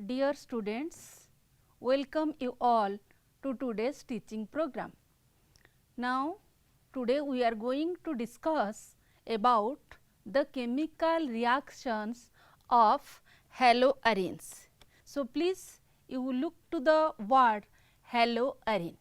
Dear students, welcome you all to today's teaching program. Now, today we are going to discuss about the chemical reactions of haloarenes. So, please you look to the word haloarene.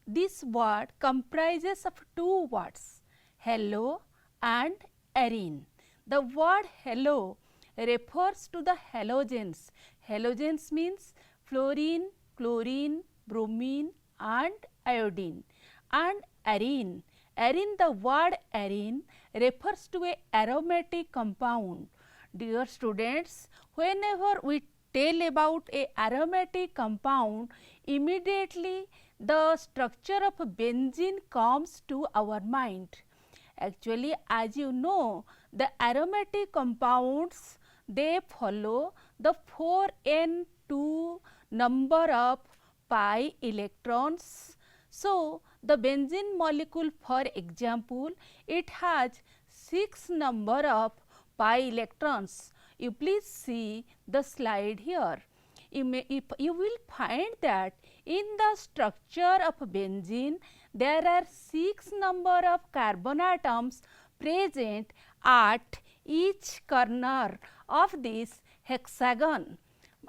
This word comprises of two words, halo and arene. The word halo refers to the halogens. Halogens means fluorine, chlorine, bromine and iodine, and arene. Arene, the word arene refers to a aromatic compound. Dear students, whenever we tell about a aromatic compound, immediately the structure of benzene comes to our mind. Actually, as you know, the aromatic compounds, they follow the 4n2 number of pi electrons. So, the benzene molecule, for example, it has 6 number of pi electrons. You please see the slide here. You will find that in the structure of benzene, there are 6 number of carbon atoms present at each corner of this hexagon,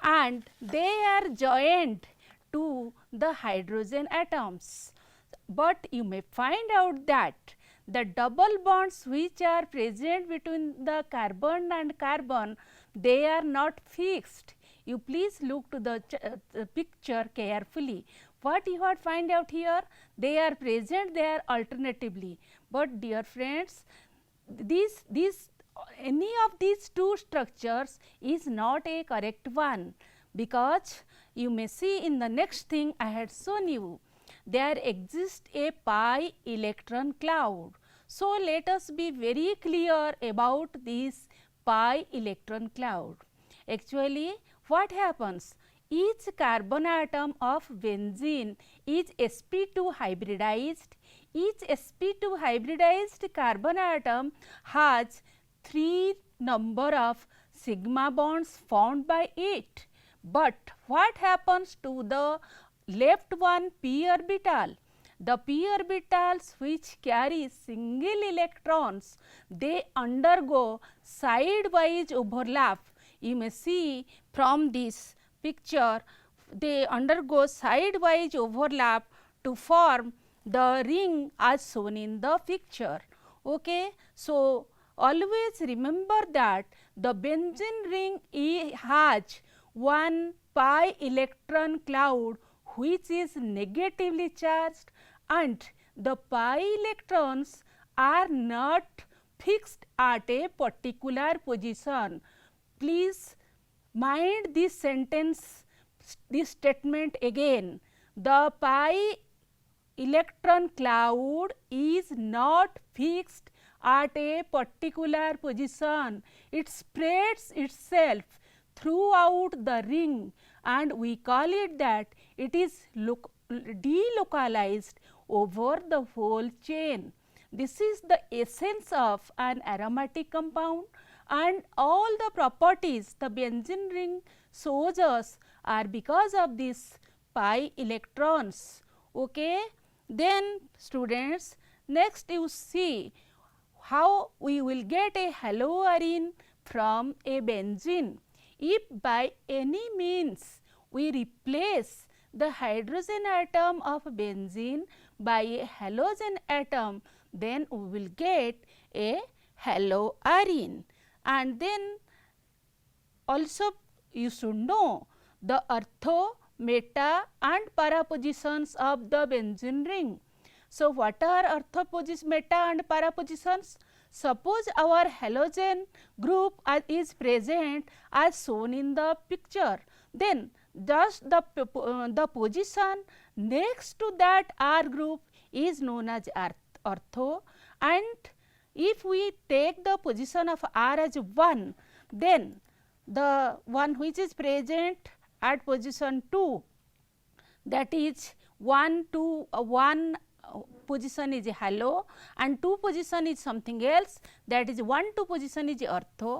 and they are joined to the hydrogen atoms. But you may find out that the double bonds which are present between the carbon and carbon, they are not fixed. You please look to the picture carefully. What you have find out here? They are present there alternatively. But dear friends, any of these two structures is not a correct one, because you may see in the next thing I had shown you, there exists a pi electron cloud. So, let us be very clear about this pi electron cloud. Actually, what happens? Each carbon atom of benzene is sp2 hybridized. Each sp2 hybridized carbon atom has 3 number of sigma bonds formed by it. But what happens to the left one p orbital? The p orbitals which carry single electrons, they undergo sidewise overlap. You may see from this picture, they undergo sidewise overlap to form the ring as shown in the picture. Okay. So, always remember that the benzene ring has one pi electron cloud which is negatively charged, and the pi electrons are not fixed at a particular position. Please mind this sentence, this statement again. The pi electron cloud is not fixed at a particular position. It spreads itself throughout the ring, and we call it that it is delocalized over the whole chain. This is the essence of an aromatic compound, and all the properties the benzene ring shows us are because of these pi electrons. Okay. Then students, next you see how we will get a haloarene from a benzene. If by any means we replace the hydrogen atom of benzene by a halogen atom, then we will get a haloarene. And then also you should know the ortho, meta and para positions of the benzene ring. So, what are ortho positions, meta and para positions? Suppose our halogen group is present as shown in the picture, then just the position next to that R group is known as ortho, and if we take the position of R as 1, then the one which is present at position 2, that is 1 to 1 position is halo and 2 position is something else, that is 1 2 position is ortho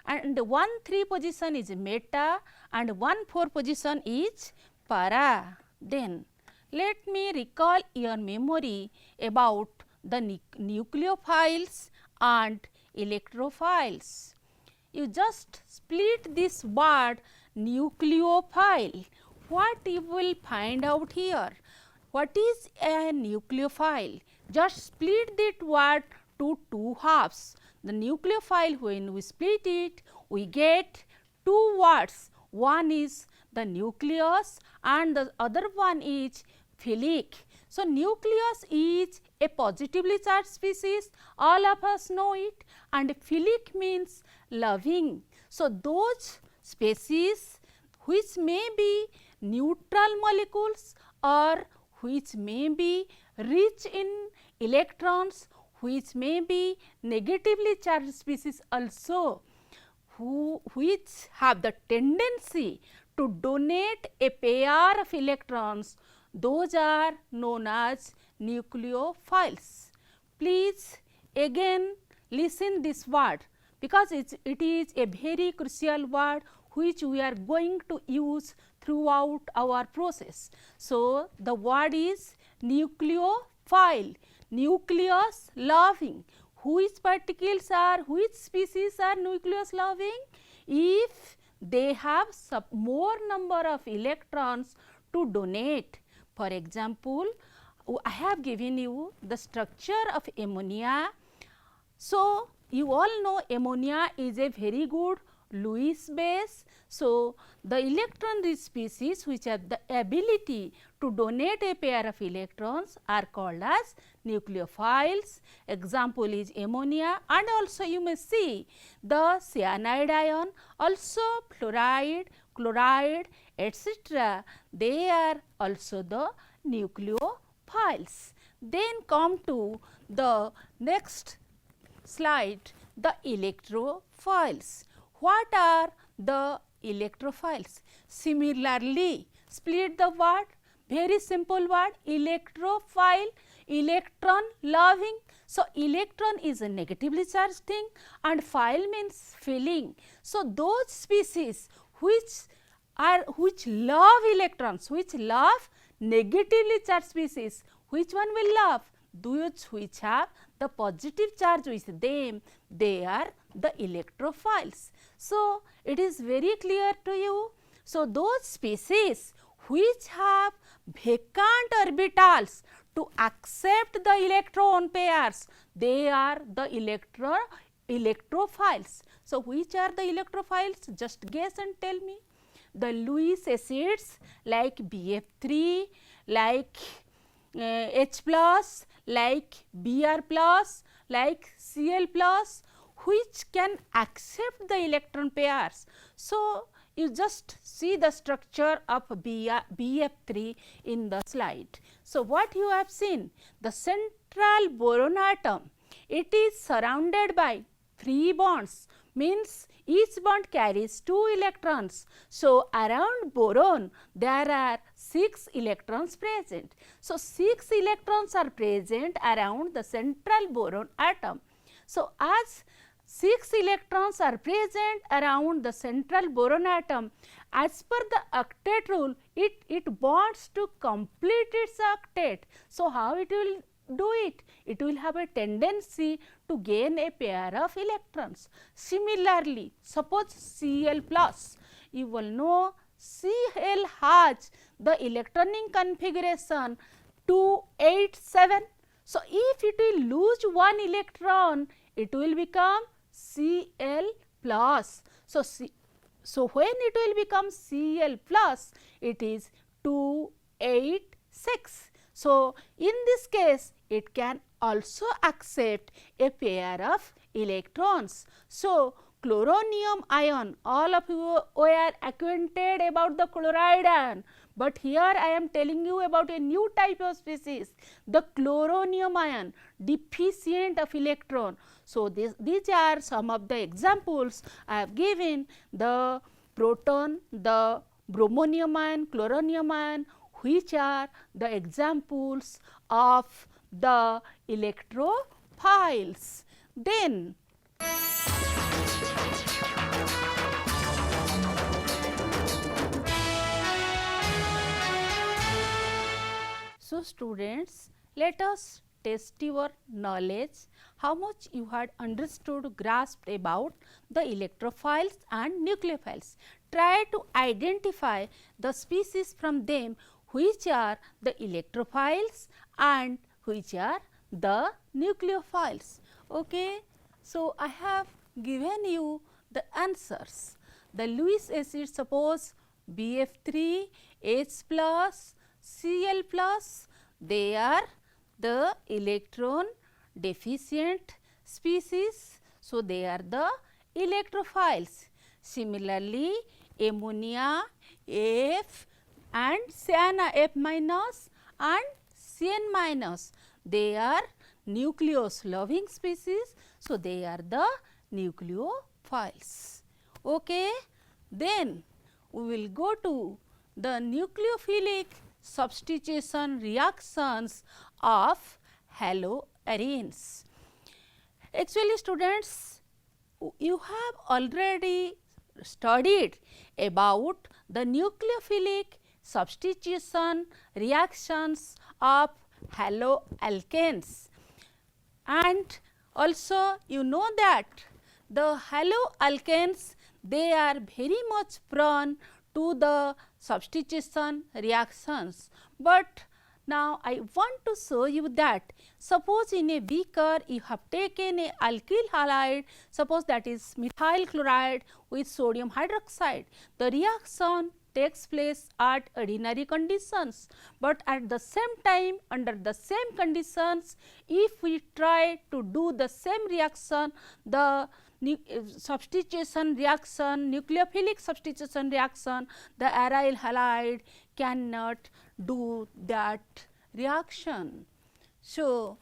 and 1 3 position is meta and 1 4 position is para. Then let me recall your memory about the nucleophiles and electrophiles. You just split this word nucleophile. What you will find out here? What is a nucleophile? Just split that word to 2 halves. The nucleophile, when we split it, we get 2 words. One is the nucleus and the other one is philic. So, nucleus is a positively charged species, all of us know it, and philic means loving. So, those species which may be neutral molecules or which may be rich in electrons, which may be negatively charged species also, which have the tendency to donate a pair of electrons, those are known as nucleophiles. Please again listen this word, because it is a very crucial word which we are going to use throughout our process. So, the word is nucleophile, nucleus loving. Which particles are, which species are nucleus loving? If they have some more number of electrons to donate. For example, I have given you the structure of ammonia. So, you all know ammonia is a very good Lewis base. So, the electron rich species which have the ability to donate a pair of electrons are called as nucleophiles. Example is ammonia, and also you may see the cyanide ion, also fluoride, chloride, etc. They are also the nucleophiles. Then come to the next slide, the electrophiles. What are the electrophiles? Similarly, split the word, very simple word, electrophile, electron loving. So, electron is a negatively charged thing and phile means filling. So, those species which love electrons, which love negatively charged species, which one will love? Those which have the positive charge with them, they are the electrophiles. So, it is very clear to you. So, those species which have vacant orbitals to accept the electron pairs, they are the electrophiles. So, which are the electrophiles? Just guess and tell me. The Lewis acids like BF3, like H plus, like Br plus, like Cl plus, which can accept the electron pairs. So, you just see the structure of BF3 in the slide. So, what you have seen? The central boron atom, it is surrounded by 3 bonds, means each bond carries 2 electrons. So, around boron there are 6 electrons present. So, 6 electrons are present around the central boron atom. So, as 6 electrons are present around the central boron atom, as per the octet rule, it bonds to complete its octet. So, how it will do it? It will have a tendency to gain a pair of electrons. Similarly, suppose Cl plus, you will know Cl has the electronic configuration 287. So, if it will lose 1 electron, it will become Cl plus. So, when it will become Cl plus, it is 286. So, in this case, it can also accept a pair of electrons. So, chloronium ion, all of you are acquainted about the chloride ion, but here I am telling you about a new type of species, the chloronium ion, deficient of electron. So, these are some of the examples I have given: the proton, the bromonium ion, chloronium ion, which are the examples of the electrophiles. Then so students, let us test your knowledge, how much you had understood, grasped about the electrophiles and nucleophiles. Try to identify the species from them which are the electrophiles and which are the nucleophiles. Okay. So, I have given you the answers. The Lewis acid, suppose BF3, H plus, Cl plus, they are the electron deficient species. So, they are the electrophiles. Similarly, ammonia, F and cyana, F minus and Cn minus, they are nucleus loving species. So, they are the nucleophiles. Okay. Then we will go to the nucleophilic substitution reactions of haloarenes. Actually students, you have already studied about the nucleophilic substitution reactions of haloalkanes, and also you know that the haloalkanes, they are very much prone to the substitution reactions. But now I want to show you that suppose in a beaker you have taken a alkyl halide, suppose that is methyl chloride with sodium hydroxide. The reaction takes place at ordinary conditions, but at the same time under the same conditions, if we try to do the same reaction, the substitution reaction, nucleophilic substitution reaction, the aryl halide cannot do that reaction. So,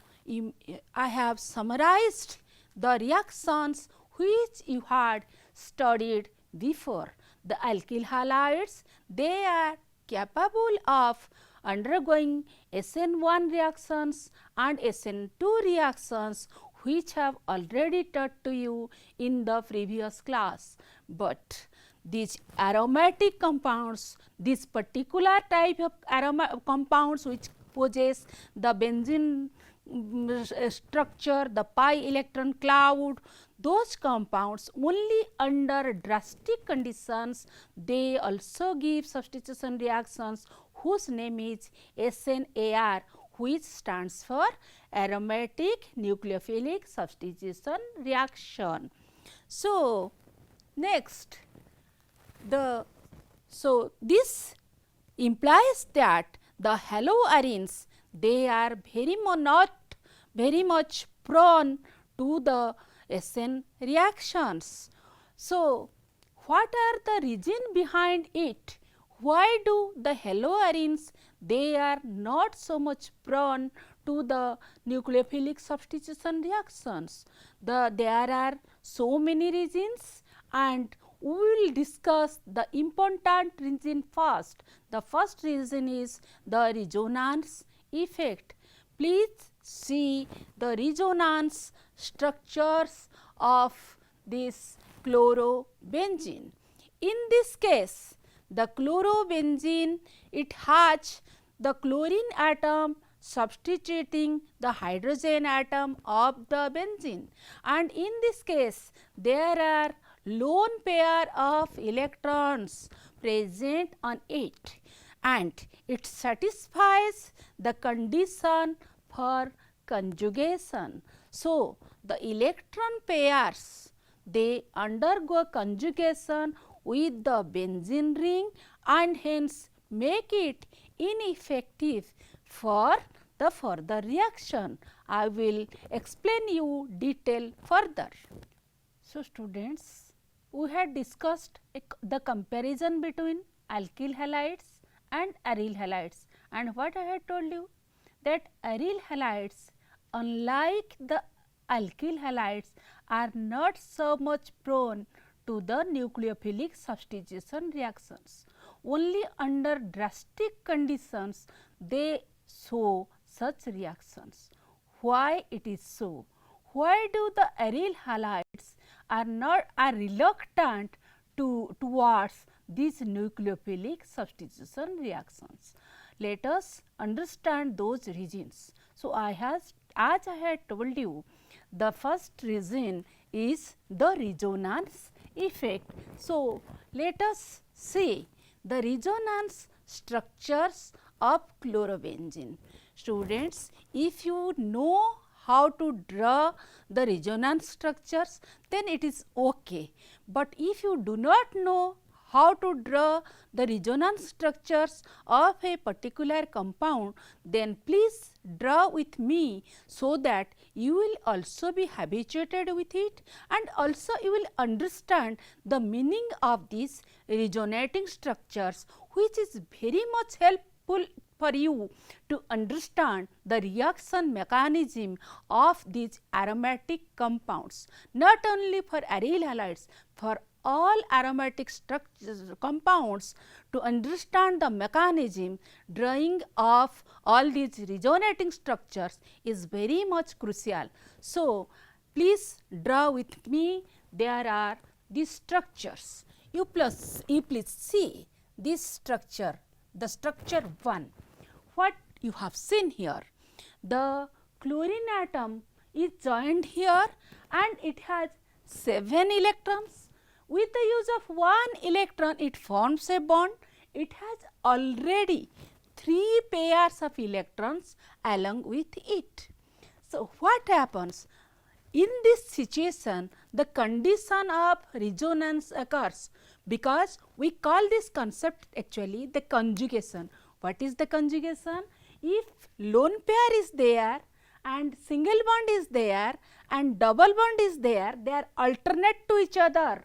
I have summarized the reactions which you had studied before. The alkyl halides, they are capable of undergoing SN1 reactions and SN2 reactions, which have already taught to you in the previous class. But these aromatic compounds, this particular type of compounds which possess the benzene structure, the pi electron cloud, those compounds only under drastic conditions they also give substitution reactions whose name is SNAR, which stands for aromatic nucleophilic substitution reaction. So, next this implies that the haloarenes, they are not very much prone to the SN reactions. So, what are the reason behind it? Why do the haloarenes, they are not so much prone to the nucleophilic substitution reactions? There are so many reasons, and we will discuss the important reason first. The first reason is the resonance effect. Please see the resonance structures of this chlorobenzene. In this case, the chlorobenzene, it has the chlorine atom substituting the hydrogen atom of the benzene, and in this case there are lone pair of electrons present on it, and it satisfies the condition for conjugation. So, the electron pairs, they undergo conjugation with the benzene ring and hence make it ineffective for the further reaction. I will explain you detail further. So, students, we had discussed the comparison between alkyl halides and aryl halides, and what I had told you that aryl halides, unlike the alkyl halides, are not so much prone to the nucleophilic substitution reactions. Only under drastic conditions they show such reactions. why it is so? Why do the aryl halides are reluctant towards these nucleophilic substitution reactions? Let us understand those reasons. So, as I had told you, the first reason is the resonance effect. So, let us see the resonance structures of chlorobenzene. Students, if you know how to draw the resonance structures, then it is okay. But if you do not know how to draw the resonance structures of a particular compound, then please draw with me, so that you will also be habituated with it, and also you will understand the meaning of these resonating structures, which is very much helpful for you to understand the reaction mechanism of these aromatic compounds, not only for aryl halides, for all aromatic structures compounds. To understand the mechanism, drawing of all these resonating structures is very much crucial. So, please draw with me. There are these structures. You please see this structure, the structure 1. What you have seen here, the chlorine atom is joined here and it has 7 electrons. With the use of 1 electron, it forms a bond. It has already 3 pairs of electrons along with it. So, what happens? In this situation, the condition of resonance occurs, because we call this concept actually the conjugation. What is the conjugation? If lone pair is there and single bond is there and double bond is there, they are alternate to each other.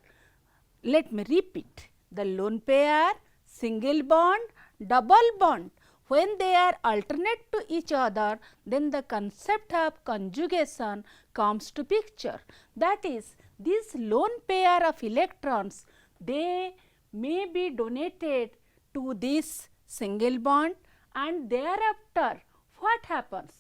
Let me repeat, the lone pair, single bond, double bond, when they are alternate to each other, then the concept of conjugation comes to picture. That is, this lone pair of electrons, they may be donated to this single bond, and thereafter what happens?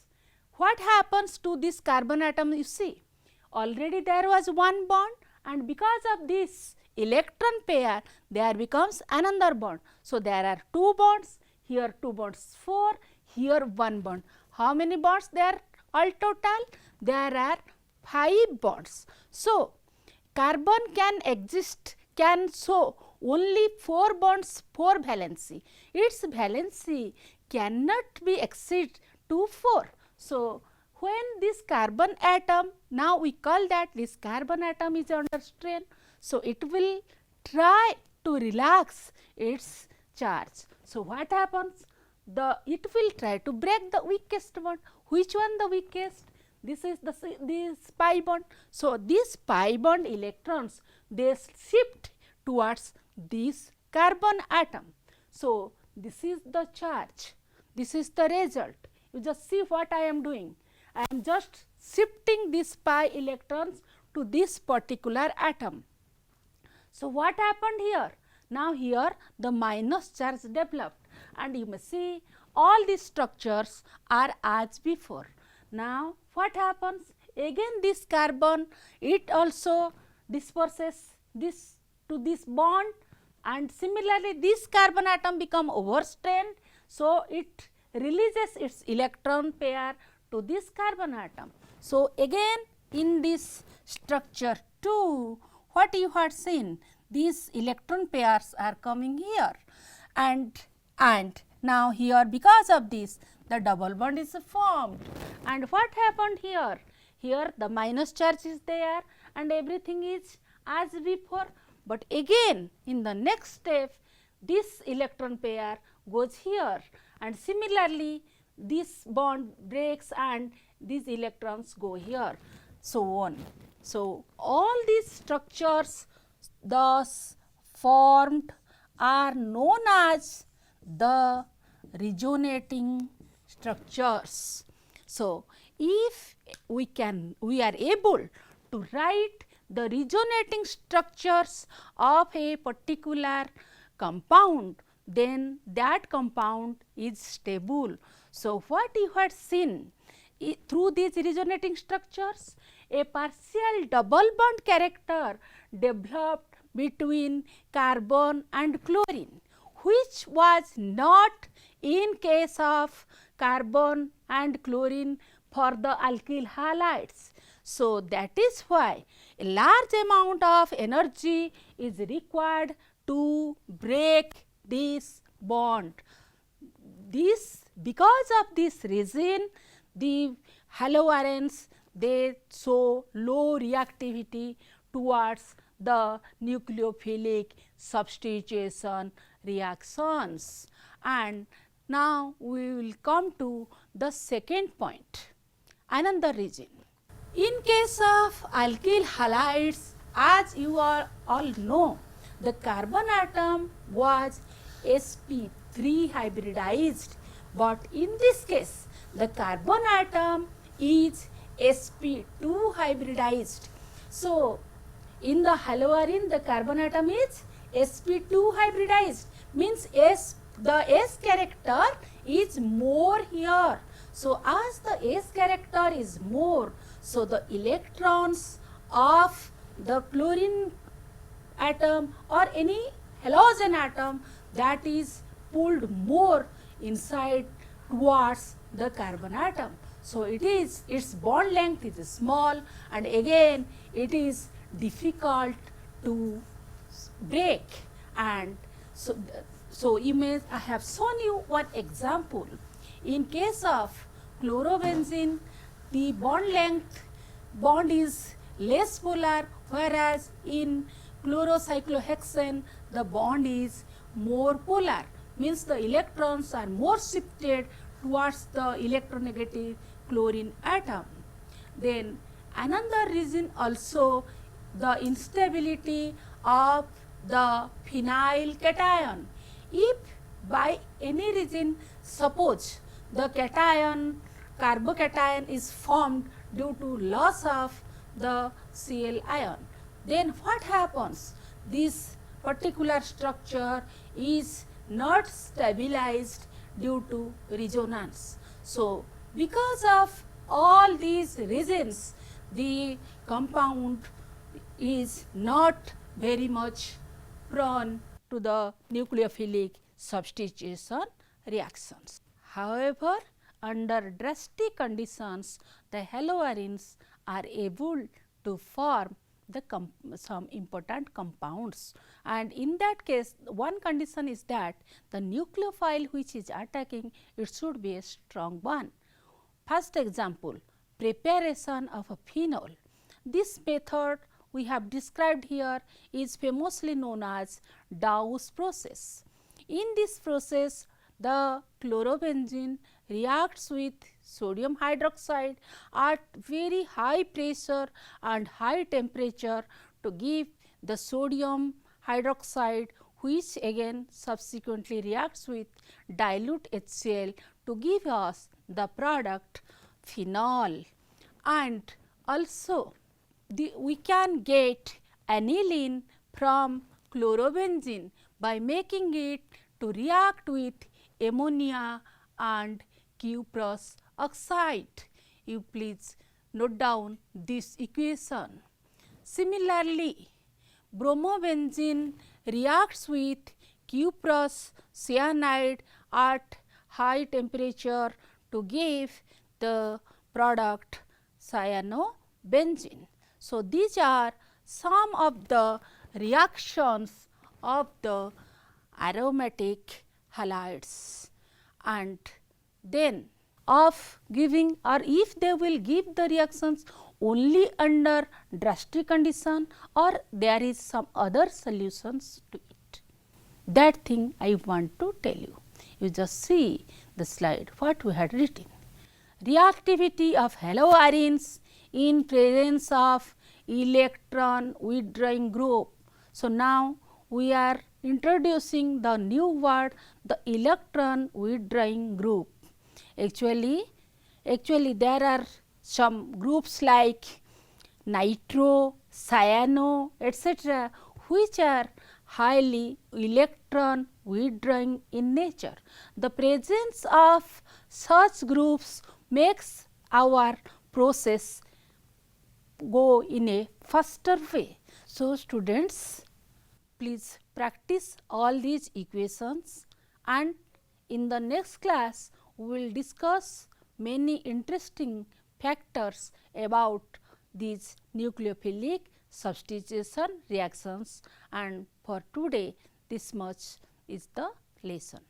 What happens to this carbon atom? You see, already there was one bond, and because of this electron pair, there becomes another bond. So, there are 2 bonds, here 2 bonds 4, here 1 bond. How many bonds there all total? There are 5 bonds. So, carbon can show only 4 bonds, 4 valency. Its valency cannot be exceed to 4. So, when this carbon atom, now we call that this carbon atom is under strain. So, it will try to relax its charge. So, what happens? It will try to break the weakest bond. Which one the weakest? This is this pi bond. So, these pi bond electrons, they shift towards this carbon atom. So, this is the charge, this is the result. You just see what I am doing. I am just shifting these pi electrons to this particular atom. So, what happened here? Now, here the minus charge developed, and you may see all these structures are as before. Now, what happens? Again this carbon, it also disperses this to this bond, and similarly this carbon atom become overstrained. So, it releases its electron pair to this carbon atom. So, again in this structure 2, what you had seen, these electron pairs are coming here, and now here because of this the double bond is formed. And what happened here? Here the minus charge is there and everything is as before, but again in the next step this electron pair goes here, and similarly this bond breaks and these electrons go here, so on. So, all these structures thus formed are known as the resonating structures. So, if we are able to write the resonating structures of a particular compound, then that compound is stable. So, what you had seen through these resonating structures, a partial double bond character developed between carbon and chlorine, which was not in case of carbon and chlorine for the alkyl halides. So, that is why a large amount of energy is required to break this bond. This, because of this reason, the haloarenes they show low reactivity towards the nucleophilic substitution reactions. And now we will come to the second point, another reason. In case of alkyl halides, as you all know, the carbon atom was sp3 hybridized, but in this case the carbon atom is sp2 hybridized. So, in the haloarene the carbon atom is sp2 hybridized, means the S character is more here. So, as the S character is more, so the electrons of the chlorine atom or any halogen atom that is pulled more inside towards the carbon atom. So, its bond length is small, and again it is difficult to break. And so you may, I have shown you one example. In case of chlorobenzene, the bond is less polar, whereas in chlorocyclohexane the bond is more polar, means the electrons are more shifted towards the electronegative chlorine atom. Then another reason also, the instability of the phenyl cation. If by any reason, suppose the cation, carbocation is formed due to loss of the Cl ion, then what happens? This particular structure is not stabilized due to resonance. So, because of all these reasons, the compound is not very much prone to the nucleophilic substitution reactions. However, under drastic conditions, the haloarenes are able to form some important compounds, and in that case one condition is that the nucleophile which is attacking, it should be a strong one. First example, preparation of a phenol. This method we have described here is famously known as Dawes process. In this process, the chlorobenzene reacts with sodium hydroxide at very high pressure and high temperature to give the sodium hydroxide, which again subsequently reacts with dilute HCl to give us the product phenol. And also we can get aniline from chlorobenzene by making it to react with ammonia and cuprous oxide. You please note down this equation. Similarly, bromobenzene reacts with cuprous cyanide at high temperature to give the product cyanobenzene. So, these are some of the reactions of the aromatic halides, and then of giving, or if they will give the reactions only under drastic condition, or there is some other solutions to it. That thing I want to tell you. You just see the slide what we had written. Reactivity of haloarenes in presence of electron withdrawing group. So, now we are introducing the new word, the electron withdrawing group. Actually there are some groups like nitro, cyano, etc., which are highly electron withdrawing in nature. The presence of such groups makes our process go in a faster way. So, students, please practice all these equations, and in the next class we will discuss many interesting factors about these nucleophilic substitution reactions, and for today this much is the lesson.